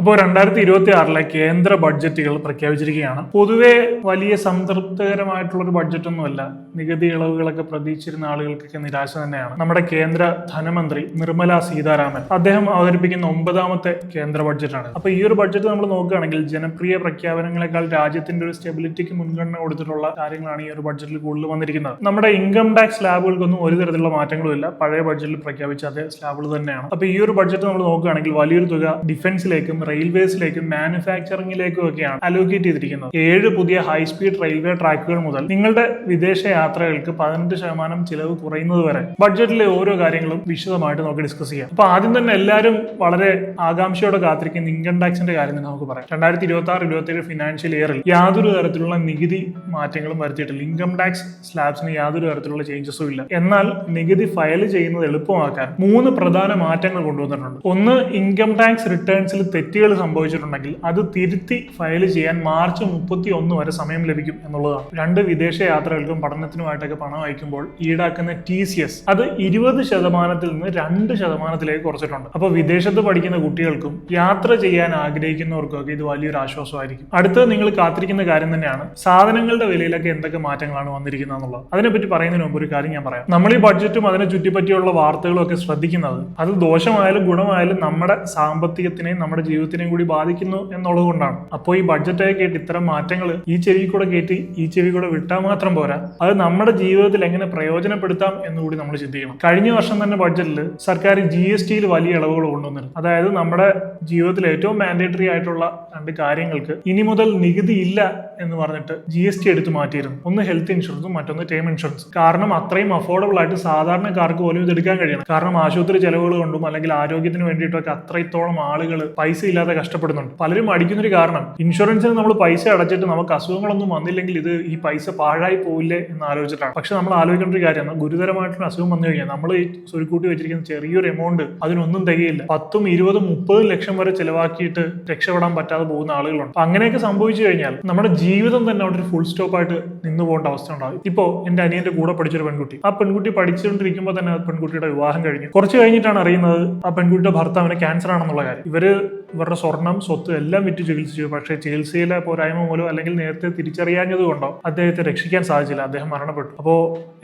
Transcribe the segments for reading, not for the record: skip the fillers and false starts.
അപ്പോൾ 2026 കേന്ദ്ര ബഡ്ജറ്റുകൾ പ്രഖ്യാപിച്ചിരിക്കുകയാണ്. പൊതുവെ വലിയ സംതൃപ്തികരമായിട്ടുള്ള ഒരു ബഡ്ജറ്റ് ഒന്നുമല്ല. നികുതി ഇളവുകളൊക്കെ പ്രതീക്ഷിച്ചിരുന്ന ആളുകൾക്കൊക്കെ നിരാശ തന്നെയാണ്. നമ്മുടെ കേന്ദ്ര ധനമന്ത്രി നിർമ്മല സീതാരാമൻ അദ്ദേഹം അവതരിപ്പിക്കുന്ന 9ാമത്തെ കേന്ദ്ര ബഡ്ജറ്റാണ്. അപ്പൊ ഈ ഒരു ബഡ്ജറ്റ് നമ്മൾ നോക്കുകയാണെങ്കിൽ ജനപ്രിയ പ്രഖ്യാപനങ്ങളെക്കാൾ രാജ്യത്തിന്റെ ഒരു സ്റ്റെബിലിറ്റിക്ക് മുൻഗണന കൊടുത്തിട്ടുള്ള കാര്യങ്ങളാണ് ഈ ഒരു ബഡ്ജറ്റിൽ കൂടുതൽ വന്നിരിക്കുന്നത്. നമ്മുടെ ഇൻകം ടാക്സ് സ്ലാബുകൾക്കൊന്നും ഒരു തരത്തിലുള്ള മാറ്റങ്ങളും ഇല്ല. പഴയ ബഡ്ജറ്റിൽ പ്രഖ്യാപിച്ച അതേ സ്ലാബുകൾ തന്നെയാണ്. അപ്പൊ ഈ ഒരു ബഡ്ജറ്റ് നമ്മൾ നോക്കുകയാണെങ്കിൽ വലിയൊരു തുക ഡിഫൻസിലേക്കും റെയിൽവേസിലേക്കും മാനുഫാക്ചറിംഗിലേക്കും ഒക്കെയാണ് അലോക്കേറ്റ് ചെയ്തിരിക്കുന്നത്. 7 പുതിയ ഹൈസ്പീഡ് റെയിൽവേ ട്രാക്കുകൾ മുതൽ നിങ്ങളുടെ വിദേശ യാത്രകൾക്ക് 18% ചിലവ് കുറയുന്നത് വരെ ബഡ്ജറ്റിലെ ഓരോ കാര്യങ്ങളും വിശദമായിട്ട് നമുക്ക് ഡിസ്കസ് ചെയ്യാം. അപ്പൊ ആദ്യം തന്നെ എല്ലാവരും വളരെ ആകാംക്ഷയോടെ കാത്തിരിക്കുന്ന ഇൻകം ടാക്സിന്റെ കാര്യം തന്നെ നമുക്ക് പറയാം. 2026-27 ഫിനാൻഷ്യൽ ഇയറിൽ യാതൊരു തരത്തിലുള്ള നികുതി മാറ്റങ്ങളും വരുത്തിയിട്ടില്ല. ഇൻകം ടാക്സ് സ്ലാബ്സിന് യാതൊരു തരത്തിലുള്ള ചേഞ്ചസും ഇല്ല. എന്നാൽ നികുതി ഫയൽ ചെയ്യുന്നത് എളുപ്പമാക്കാൻ 3 പ്രധാന മാറ്റങ്ങൾ കൊണ്ടുവന്നിട്ടുണ്ട്. ഒന്ന്, ഇൻകം ടാക്സ് റിട്ടേൺസിൽ തെറ്റുകൾ സംഭവിച്ചിട്ടുണ്ടെങ്കിൽ അത് തിരുത്തി ഫയൽ ചെയ്യാൻ മാർച്ച് 31 വരെ സമയം ലഭിക്കും എന്നുള്ളതാണ്. 2, വിദേശ യാത്രകൾക്കും പഠനത്തിനുമായിട്ടൊക്കെ പണം അയക്കുമ്പോൾ ഈടാക്കുന്ന TCS അത് 20% നിന്ന് 2% കുറച്ചിട്ടുണ്ട്. അപ്പൊ വിദേശത്ത് പഠിക്കുന്ന കുട്ടികൾക്കും യാത്ര ചെയ്യാൻ ആഗ്രഹിക്കുന്നവർക്കൊക്കെ ഇത് വലിയൊരു ആശ്വാസമായിരിക്കും. അടുത്തത് നിങ്ങൾ കാത്തിരിക്കുന്ന കാര്യം തന്നെയാണ്, സാധനങ്ങളുടെ വിലയിലൊക്കെ എന്തൊക്കെ മാറ്റങ്ങളാണ് വന്നിരിക്കുന്നത് എന്നുള്ളത്. അതിനെപ്പറ്റി പറയുന്നതിന് മുമ്പ് ഒരു കാര്യം ഞാൻ പറയാം. നമ്മൾ ഈ ബഡ്ജറ്റും അതിനെ ചുറ്റിപ്പറ്റിയുള്ള വാർത്തകളും ഒക്കെ ശ്രദ്ധിക്കുന്നത് അത് ദോഷമായാലും ഗുണമായാലും നമ്മുടെ സാമ്പത്തികത്തിനെയും നമ്മുടെ ജീവിതത്തിനെയും കൂടി ബാധിക്കുന്നു എന്നുള്ളത് കൊണ്ടാണ്. അപ്പോൾ ഈ ബഡ്ജറ്റൊക്കെ കേട്ട് ഇത്തരം മാറ്റങ്ങൾ ഈ ചെവി കൂടെ കയറ്റി ഈ ചെവി കൂടെ വിട്ടാൽ മാത്രം പോരാ, അത് നമ്മുടെ ജീവിതത്തിൽ എങ്ങനെ പ്രയോജനപ്പെടുത്താം എന്നുകൂടി നമ്മൾ ചിന്തിക്കണം. കഴിഞ്ഞ വർഷം തന്നെ ബഡ്ജറ്റിൽ സർക്കാർ GSTയിൽ വലിയ ഇളവുകൾ കൊണ്ടുവന്നിരുന്നു. അതായത് നമ്മുടെ ജീവിതത്തിൽ ഏറ്റവും മാൻഡേറ്ററി ആയിട്ടുള്ള 2 കാര്യങ്ങൾക്ക് ഇനി മുതൽ നികുതി ഇല്ല എന്ന് പറഞ്ഞിട്ട് GST എടുത്ത് മാറ്റിയിരുന്നു. ഒന്ന് ഹെൽത്ത് ഇൻഷുറൻസും മറ്റൊന്ന് ടേം ഇൻഷുറൻസ്. കാരണം അത്രയും അഫോർഡബിൾ ആയിട്ട് സാധാരണക്കാർക്ക് പോലും ഇത് എടുക്കാൻ കഴിയണം. കാരണം ആശുപത്രി ചെലവുകൾ കൊണ്ടും അല്ലെങ്കിൽ ആരോഗ്യത്തിന് വേണ്ടിയിട്ടൊക്കെ അത്രത്തോളം ആളുകൾ പൈസ ഇല്ലാതെ കഷ്ടപ്പെടുന്നുണ്ട്. പലരും അടിക്കുന്നൊരു കാരണം ഇൻഷുറൻസിന് നമ്മൾ പൈസ അടച്ചിട്ട് നമുക്ക് അസുഖങ്ങളൊന്നും വന്നില്ലെങ്കിൽ ഇത് ഈ പൈസ പാഴായി പോവില്ലേ എന്ന് ആലോചിച്ചിട്ടാണ്. പക്ഷെ നമ്മൾ ആലോചിക്കേണ്ട ഒരു കാര്യമാണ്, ഗുരുതരമായിട്ടുള്ള അസുഖം വന്നു കഴിഞ്ഞാൽ നമ്മൾ ഈ സ്വരുക്കൂട്ടി വെച്ചിരിക്കുന്ന ചെറിയൊരു എമൗണ്ട് അതിനൊന്നും തികയില്ല. 10, 20, 30 ലക്ഷം വരെ ചിലവാക്കിയിട്ട് രക്ഷപ്പെടാൻ പറ്റാതെ പോകുന്ന ആളുകളുണ്ട്. അങ്ങനെയൊക്കെ സംഭവിച്ചു കഴിഞ്ഞാൽ നമ്മുടെ ജീവിതം തന്നെ അവിടെ ഒരു ഫുൾ സ്റ്റോപ്പ് ആയിട്ട് നിന്ന് പോകേണ്ട അവസ്ഥ ഉണ്ടാകും. ഇപ്പോൾ എന്റെ അനിയന്റെ കൂടെ പഠിച്ചൊരു പെൺകുട്ടി, ആ പെൺകുട്ടി പഠിച്ചുകൊണ്ടിരിക്കുമ്പോൾ തന്നെ പെൺകുട്ടിയുടെ വിവാഹം കഴിഞ്ഞു. കുറച്ച് കഴിഞ്ഞിട്ടാണ് അറിയുന്നത് ആ പെൺകുട്ടിയുടെ ഭർത്താവിന് ക്യാൻസർ ആണെന്നുള്ള കാര്യം. ഇവരുടെ സ്വർണം, സ്വത്ത് എല്ലാം വിറ്റ് ചികിത്സിച്ചു. പക്ഷേ ചികിത്സയിലെ പോരായ്മ മൂലം അല്ലെങ്കിൽ നേരത്തെ തിരിച്ചറിയാഞ്ഞത് കൊണ്ടോ അദ്ദേഹത്തെ രക്ഷിക്കാൻ സാധിച്ചില്ല. അദ്ദേഹം മരണപ്പെട്ടു. അപ്പോൾ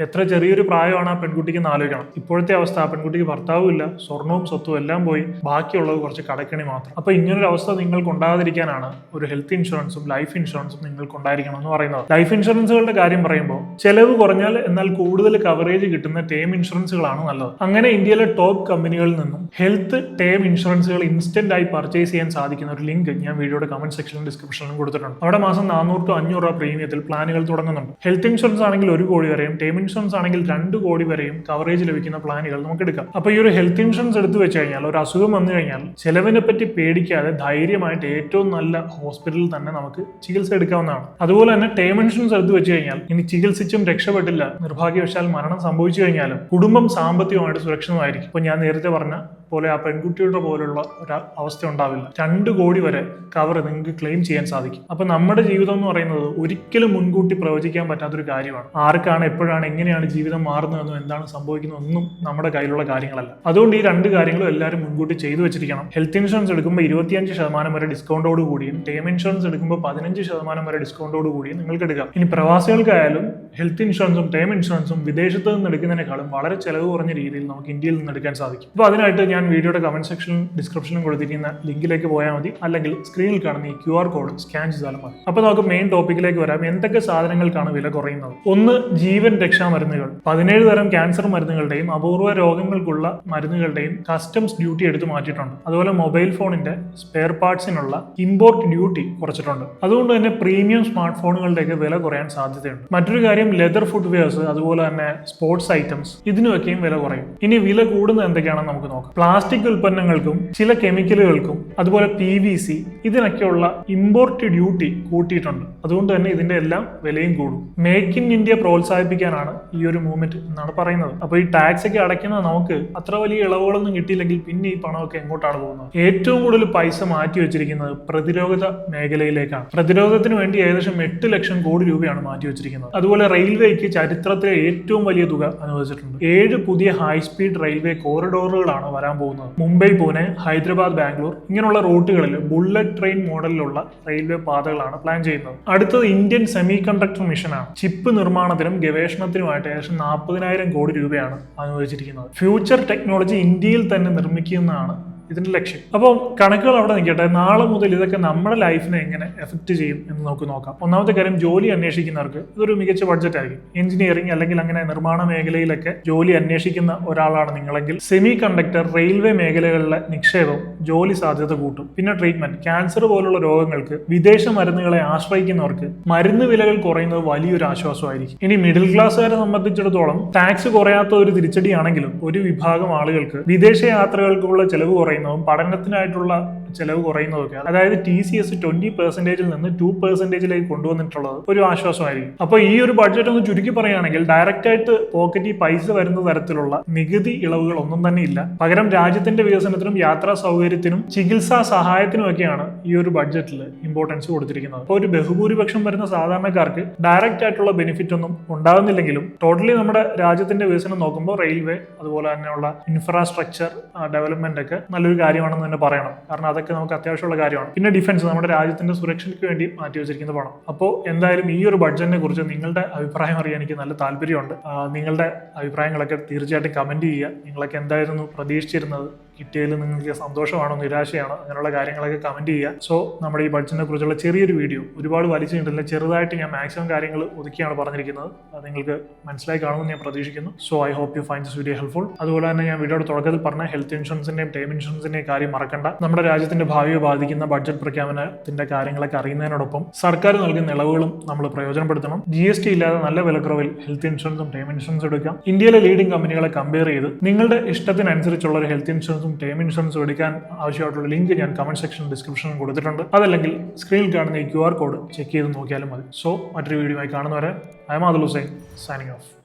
എത്ര ചെറിയൊരു പ്രായമാണ് ആ പെൺകുട്ടിക്ക് എന്ന് ആലോചിക്കണം. ഇപ്പോഴത്തെ അവസ്ഥ, ആ പെൺകുട്ടിക്ക് ഭർത്താവും ഇല്ല, സ്വർണവും സ്വത്തും എല്ലാം പോയി, ബാക്കിയുള്ളത് കുറച്ച് കടക്കണി മാത്രം. അപ്പൊ ഇങ്ങനൊരു അവസ്ഥ നിങ്ങൾക്ക് ഉണ്ടാകാതിരിക്കാനാണ് ഒരു ഹെൽത്ത് ഇൻഷുറൻസും ലൈഫ് ഇൻഷുറൻസും നിങ്ങൾക്ക് ഉണ്ടായിരിക്കണം എന്ന് പറയുന്നത്. ലൈഫ് ഇൻഷുറൻസുകളുടെ കാര്യം പറയുമ്പോൾ ചെലവ് കുറഞ്ഞാൽ എന്നാൽ കൂടുതൽ കവറേജ് കിട്ടുന്ന ടേം ഇൻഷുറൻസുകളാണ് നല്ലത്. അങ്ങനെ ഇന്ത്യയിലെ ടോപ്പ് കമ്പനികളിൽ നിന്നും ഹെൽത്ത് ടേം ഇൻഷുറൻസുകൾ ഇൻസ്റ്റന്റ് ആയി പർച്ചേസ് ചെയ്യാൻ സാധിക്കുന്ന ഒരു ലിങ്ക് ഞാൻ വീഡിയോയുടെ കമന്റ് സെക്ഷനിലും ഡിസ്ക്രിപ്ഷനിലും കൊടുത്തിട്ടുണ്ട്. അവിടെ മാസം 400-500 രൂപ പ്രീമിയത്തിൽ പ്ലാനുകൾ തുടങ്ങുന്നുണ്ട്. ഹെൽത്ത് ഇൻഷുറൻസ് ആണെങ്കിൽ 1 കോടി വരെയും ടേം ഇൻഷുറൻസ് ആണെങ്കിൽ 2 കോടി വരെയും കവറേജ് ലഭിക്കുന്ന പ്ലാനുകൾ നമുക്ക് എടുക്കാം. അപ്പൊ ഈ ഒരു ഹെൽത്ത് ഇൻഷുറൻസ് എടുത്തു വെച്ച് കഴിഞ്ഞാൽ ഒരു അസുഖം വന്നു കഴിഞ്ഞാൽ ചെലവിനെ പറ്റി പേടിക്കാതെ ധൈര്യമായിട്ട് ഏറ്റവും നല്ല ഹോസ്പിറ്റലിൽ തന്നെ നമുക്ക് ചികിത്സ എടുക്കാവുന്നതാണ്. അതുപോലെ തന്നെ ടേം ഇൻഷുറൻസ് എടുത്തു വെച്ച് കഴിഞ്ഞാൽ ഇനി ചികിത്സിച്ചും രക്ഷപ്പെട്ടില്ല, നിർഭാഗ്യവശാൽ മരണം സംഭവിച്ചു കഴിഞ്ഞാലും കുടുംബം സാമ്പത്തികമായിട്ട് സുരക്ഷിതമായിരിക്കും. ഇപ്പൊ ഞാൻ നേരത്തെ പറഞ്ഞ പോലെ ആ പെൺകുട്ടിയുടെ പോലുള്ള ഒരു അവസ്ഥ ഉണ്ടാവില്ല. 2 കോടി വരെ കവർ നിങ്ങൾക്ക് ക്ലെയിം ചെയ്യാൻ സാധിക്കും. അപ്പൊ നമ്മുടെ ജീവിതം എന്ന് പറയുന്നത് ഒരിക്കലും മുൻകൂട്ടി പ്രവചിക്കാൻ പറ്റാത്തൊരു കാര്യമാണ്. ആർക്കാണ്, എപ്പോഴാണ്, എങ്ങനെയാണ് ജീവിതം മാറുന്നതെന്നും എന്താണ് സംഭവിക്കുന്നതെന്നും നമ്മുടെ കയ്യിലുള്ള കാര്യങ്ങളല്ല. അതുകൊണ്ട് ഈ 2 കാര്യങ്ങളും എല്ലാവരും മുൻകൂട്ടി ചെയ്തു വെച്ചിരിക്കണം. ഹെൽത്ത് ഇൻഷുറൻസ് എടുക്കുമ്പോൾ 25% വരെ ഡിസ്കൗണ്ടോട് കൂടിയും ടേം ഇൻഷുറൻസ് എടുക്കുമ്പോൾ 15% വരെ ഡിസ്കൗണ്ടോട് കൂടിയും നിങ്ങൾക്ക് എടുക്കാം. ഇനി പ്രവാസികൾക്കായാലും ഹെൽത്ത് ഇൻഷുറൻസും ടേം ഇൻഷുറൻസും വിദേശത്ത് നിന്ന് എടുക്കുന്നതിനേക്കാളും വളരെ ചെലവ് കുറഞ്ഞ രീതിയിൽ നമുക്ക് ഇന്ത്യയിൽ നിന്ന് എടുക്കാൻ സാധിക്കും. അപ്പൊ അതിനായിട്ട് ഞാൻ വീഡിയോയുടെ കമന്റ് സെക്ഷനിലും ഡിസ്ക്രിപ്ഷനിലും കൊടുത്തിരിക്കുന്ന ലിങ്കിലേക്ക് പോയാൽ മതി, അല്ലെങ്കിൽ സ്ക്രീനിൽ കാണുന്ന ഈ QR കോഡ് സ്കാൻ ചെയ്താലും മതി. അപ്പൊ നമുക്ക് മെയിൻ ടോപ്പിക്കിലേക്ക് വരാം. എന്തൊക്കെ സാധനങ്ങൾക്കാണ് വില കുറയുന്നത്? ഒന്ന്, ജീവൻ രക്ഷാ മരുന്നുകൾ. 17 തരം ക്യാൻസർ മരുന്നുകളുടെയും അപൂർവ രോഗങ്ങൾക്കുള്ള മരുന്നുകളുടെയും കസ്റ്റംസ് ഡ്യൂട്ടി എടുത്തു മാറ്റിയിട്ടുണ്ട്. അതുപോലെ മൊബൈൽ ഫോണിന്റെ സ്പെയർ പാർട്സിനുള്ള ഇമ്പോർട്ട് ഡ്യൂട്ടി കുറച്ചിട്ടുണ്ട്. അതുകൊണ്ട് തന്നെ പ്രീമിയം സ്മാർട്ട് ഫോണുകളുടെയൊക്കെ വില കുറയാൻ സാധ്യതയുണ്ട്. മറ്റൊരു കാര്യം, ലെതർ ഫുട്വെയർസ്, അതുപോലെ തന്നെ സ്പോർട്സ് ഐറ്റംസ്, ഇതിനൊക്കെയും വില കുറയും. ഇനി വില കൂടുന്നത് എന്തൊക്കെയാണെന്ന് നമുക്ക് നോക്കാം. പ്ലാസ്റ്റിക് ഉൽപ്പന്നങ്ങൾക്കും ചില കെമിക്കലുകൾക്കും അതുപോലെ PVC ഇതിനൊക്കെയുള്ള ഇമ്പോർട്ട് ഡ്യൂട്ടി കൂട്ടിയിട്ടുണ്ട്. അതുകൊണ്ട് തന്നെ ഇതിന്റെ എല്ലാം വിലയും കൂടും. മേക്ക് ഇൻ ഇന്ത്യ പ്രോത്സാഹിപ്പിക്കാനാണ് ഈ ഒരു മൂവ്മെന്റ് എന്നാണ് പറയുന്നത്. അപ്പൊ ഈ ടാക്സ് ഒക്കെ അടയ്ക്കുന്നത് നമുക്ക് അത്ര വലിയ ഇളവുകളൊന്നും കിട്ടിയില്ലെങ്കിൽ പിന്നെ ഈ പണമൊക്കെ എങ്ങോട്ടാണ് പോകുന്നത്? ഏറ്റവും കൂടുതൽ പൈസ മാറ്റി വെച്ചിരിക്കുന്നത് പ്രതിരോധ മേഖലയിലേക്കാണ്. പ്രതിരോധത്തിന് വേണ്ടി ഏകദേശം 8 ലക്ഷം കോടി രൂപയാണ് മാറ്റി വെച്ചിരിക്കുന്നത്. അതുപോലെ റെയിൽവേക്ക് ചരിത്രത്തിലെ ഏറ്റവും വലിയ തുക അനുവദിച്ചിട്ടുണ്ട്. 7 പുതിയ ഹൈസ്പീഡ് റെയിൽവേ കോറിഡോറുകളാണ് വരാൻ പോകുന്നത്. മുംബൈ, പൂനെ, ഹൈദരാബാദ്, ബാംഗ്ലൂർ ഇങ്ങനെയുള്ള റൂട്ടുകളിൽ ബുള്ളറ്റ് ട്രെയിൻ മോഡലിലുള്ള റെയിൽവേ പാതകളാണ് പ്ലാൻ ചെയ്യുന്നത്. അടുത്തത് ഇന്ത്യൻ സെമി കണ്ടക്ടർ മിഷനാണ്. ചിപ്പ് നിർമ്മാണത്തിനും ഗവേഷണത്തിനുമായിട്ട് ഏകദേശം 40,000 കോടി രൂപയാണ് അനുവദിച്ചിരിക്കുന്നത്. ഫ്യൂച്ചർ ടെക്നോളജി ഇന്ത്യയിൽ തന്നെ നിർമ്മിക്കുന്നതാണ് ഇതിന്റെ ലക്ഷ്യം. അപ്പോൾ കണക്കുകൾ അവിടെ നിൽക്കട്ടെ. നാളെ മുതൽ ഇതൊക്കെ നമ്മുടെ ലൈഫിനെ എങ്ങനെ എഫക്ട് ചെയ്യും എന്ന് നമുക്ക് നോക്കാം. ഒന്നാമത്തെ കാര്യം, ജോലി അന്വേഷിക്കുന്നവർക്ക് ഇതൊരു മികച്ച ബഡ്ജറ്റ് ആയിരിക്കും. എഞ്ചിനീയറിംഗ് അല്ലെങ്കിൽ അങ്ങനെ നിർമ്മാണ മേഖലയിലൊക്കെ ജോലി അന്വേഷിക്കുന്ന ഒരാളാണ് നിങ്ങളെങ്കിൽ സെമി കണ്ടക്ടർ റെയിൽവേ മേഖലകളിലെ നിക്ഷേപം ജോലി സാധ്യത കൂട്ടും. പിന്നെ ട്രീറ്റ്മെന്റ്, ക്യാൻസർ പോലുള്ള രോഗങ്ങൾക്ക് വിദേശ മരുന്നുകളെ ആശ്രയിക്കുന്നവർക്ക് മരുന്ന് വിലകൾ കുറയുന്നത് വലിയൊരു ആശ്വാസമായിരിക്കും. ഇനി മിഡിൽ ക്ലാസ്സുകാരെ സംബന്ധിച്ചിടത്തോളം ടാക്സ് കുറയാത്ത ഒരു തിരിച്ചടിയാണെങ്കിലും ഒരു വിഭാഗം ആളുകൾക്ക് വിദേശ യാത്രകൾക്കുള്ള ചെലവ് കുറയുന്നതും പഠനത്തിനായിട്ടുള്ള ചെലവ് കുറയുന്നതൊക്കെ, അതായത് TCS 20% നിന്ന് 2% കൊണ്ടുവന്നിട്ടുള്ളത് ഒരു ആശ്വാസമായിരിക്കും. അപ്പോൾ ഈ ഒരു ബഡ്ജറ്റ് ഒന്ന് ചുരുക്കി പറയുകയാണെങ്കിൽ ഡയറക്റ്റ് ആയിട്ട് പോക്കറ്റിൽ പൈസ വരുന്ന തരത്തിലുള്ള നികുതി ഇളവുകൾ ഒന്നും തന്നെ ഇല്ല. പകരം രാജ്യത്തിന്റെ വികസനത്തിനും യാത്രാ സൗകര്യത്തിനും ചികിത്സാ സഹായത്തിനുമൊക്കെയാണ് ഈ ഒരു ബഡ്ജറ്റിൽ ഇമ്പോർട്ടൻസ് കൊടുത്തിരിക്കുന്നത്. അപ്പോൾ ഒരു ബഹുഭൂരിപക്ഷം വരുന്ന സാധാരണക്കാർക്ക് ഡയറക്റ്റ് ആയിട്ടുള്ള ബെനിഫിറ്റ് ഒന്നും ഉണ്ടാകുന്നില്ലെങ്കിലും ടോട്ടലി നമ്മുടെ രാജ്യത്തിന്റെ വികസനം നോക്കുമ്പോൾ റെയിൽവേ അതുപോലെ തന്നെയുള്ള ഇൻഫ്രാസ്ട്രക്ചർ ഡെവലപ്മെന്റ് ഒക്കെ നല്ലൊരു കാര്യമാണെന്ന് തന്നെ പറയണം. കാരണം അതൊക്കെ നമുക്ക് അത്യാവശ്യമുള്ള കാര്യമാണ്. പിന്നെ ഡിഫൻസ്, നമ്മുടെ രാജ്യത്തിന്റെ സുരക്ഷയ്ക്ക് വേണ്ടി മാറ്റി വെച്ചിരിക്കുന്ന പണം. അപ്പോൾ എന്തായാലും ഈ ഒരു ബഡ്ജറ്റിനെ കുറിച്ച് നിങ്ങളുടെ അഭിപ്രായം അറിയാൻ എനിക്ക് നല്ല താല്പര്യമുണ്ട്. നിങ്ങളുടെ അഭിപ്രായങ്ങളൊക്കെ തീർച്ചയായിട്ടും കമന്റ് ചെയ്യുക. നിങ്ങളൊക്കെ എന്തായിരുന്നു പ്രതീക്ഷിച്ചിരുന്നത്? കിട്ടിയതിൽ നിങ്ങൾക്ക് സന്തോഷമാണോ നിരാശയാണോ? അങ്ങനെയുള്ള കാര്യങ്ങളൊക്കെ കമന്റ് ചെയ്യുക. സോ നമ്മുടെ ഈ ബഡ്ജറ്റിനെ കുറിച്ചുള്ള ചെറിയൊരു വീഡിയോ, ഒരുപാട് വലിച്ചിട്ടില്ല, ചെറുതായിട്ട് ഞാൻ മാക്സിമം കാര്യങ്ങൾ ഒതുക്കിയാണ് പറഞ്ഞിരിക്കുന്നത്. അത് നിങ്ങൾക്ക് മനസ്സിലായി കാണുമെന്ന് ഞാൻ പ്രതീക്ഷിക്കുന്നു. So I hope you find this video helpful. അതുപോലെ തന്നെ ഞാൻ വീഡിയോയുടെ തുടക്കത്തിൽ പറഞ്ഞ ഹെൽത്ത് ഇൻഷുറൻസിന്റെയും ടേം ഇൻഷുറൻസിന്റെയും കാര്യം മറക്കണ്ട. നമ്മുടെ രാജ്യത്തിന്റെ ഭാവിയെ ബാധിക്കുന്ന ബഡ്ജറ്റ് പ്രഖ്യാപനത്തിന്റെ കാര്യങ്ങളൊക്കെ അറിയുന്നതിനോടൊപ്പം സർക്കാർ നൽകുന്ന ഇളവുകളും നമ്മൾ പ്രയോജനപ്പെടുത്തണം. GST ഇല്ലാതെ നല്ല വിലക്കുറവിൽ ഹെൽത്ത് ഇൻഷുറൻസും ടേം ഇൻഷുറൻസും എടുക്കാം. ഇന്ത്യയിലെ ലീഡിംഗ് കമ്പനികളെ കമ്പയർ ചെയ്ത് നിങ്ങളുടെ ഇഷ്ടത്തിനനുസരിച്ചുള്ള ഒരു ഹെൽത്ത് ഇൻഷുറൻസും ടേം ഇൻഷുറൻസും എടുക്കാൻ ആവശ്യമായിട്ടുള്ള ലിങ്ക് ഞാൻ കമന്റ് സെക്ഷൻ ഡിസ്ക്രിപ്ഷനിൽ കൊടുത്തിട്ടുണ്ട്. അതല്ലെങ്കിൽ സ്ക്രീനിൽ കാണുന്ന ഈ QR കോഡ് ചെക്ക് ചെയ്ത് നോക്കിയാലും മതി. സോ മറ്റൊരു വീഡിയോ ആയി കാണുന്നവരെ I am Adil Hussain signing of.